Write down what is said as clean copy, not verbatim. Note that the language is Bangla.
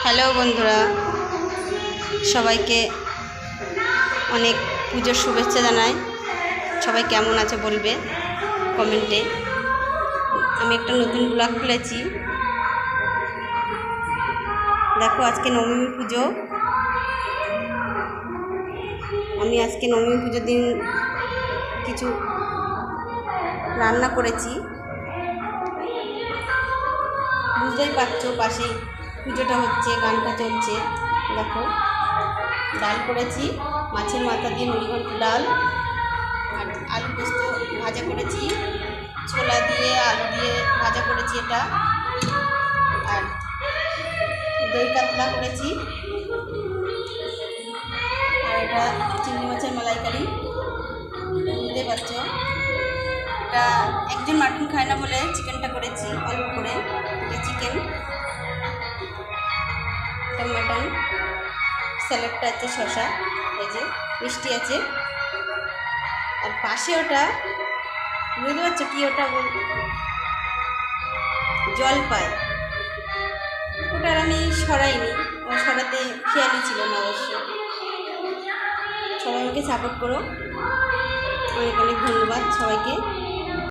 হ্যালো বন্ধুরা, সবাইকে অনেক পুজোর শুভেচ্ছা জানাই। সবাই কেমন আছে বলবে কমেন্টে। আমি একটা নতুন ব্লগ খুলেছি। দেখো, আজকে নবমী পুজো। আমি আজকে নবমী পুজোর দিন কিছু রান্না করেছি। বুঝতেই পারছো, পাশেই পুজোটা হচ্ছে, গানটা চলছে। দেখো, ডাল করেছি, মাছের মাথা দিয়ে মুড়িঘণ্ট ডাল, আর আলু পোস্ত ভাজা করেছি, ছোলা দিয়ে আলু দিয়ে ভাজা করেছি এটা, আর দই কাতলা করেছি, আর এটা চিংড়ি মাছের মালাইকারি। বুঝতে পারছো, এটা একজন মাটন খায় না বলে চিকেনটা করেছি অল্প করে। এটা চিকেন, এটা মাটন। স্যালাডটা আছে, শসা, এই যে মিষ্টি আছে। আর পাশে ওটা বুঝতে পারছো কি, ওটা জলপাই। ওটার আমি সরাইনি, ও সরাতে খেয়ালই ছিল না অবশ্য। সবাই আমাকে সাপোর্ট করো, অনেক অনেক ধন্যবাদ সবাইকে।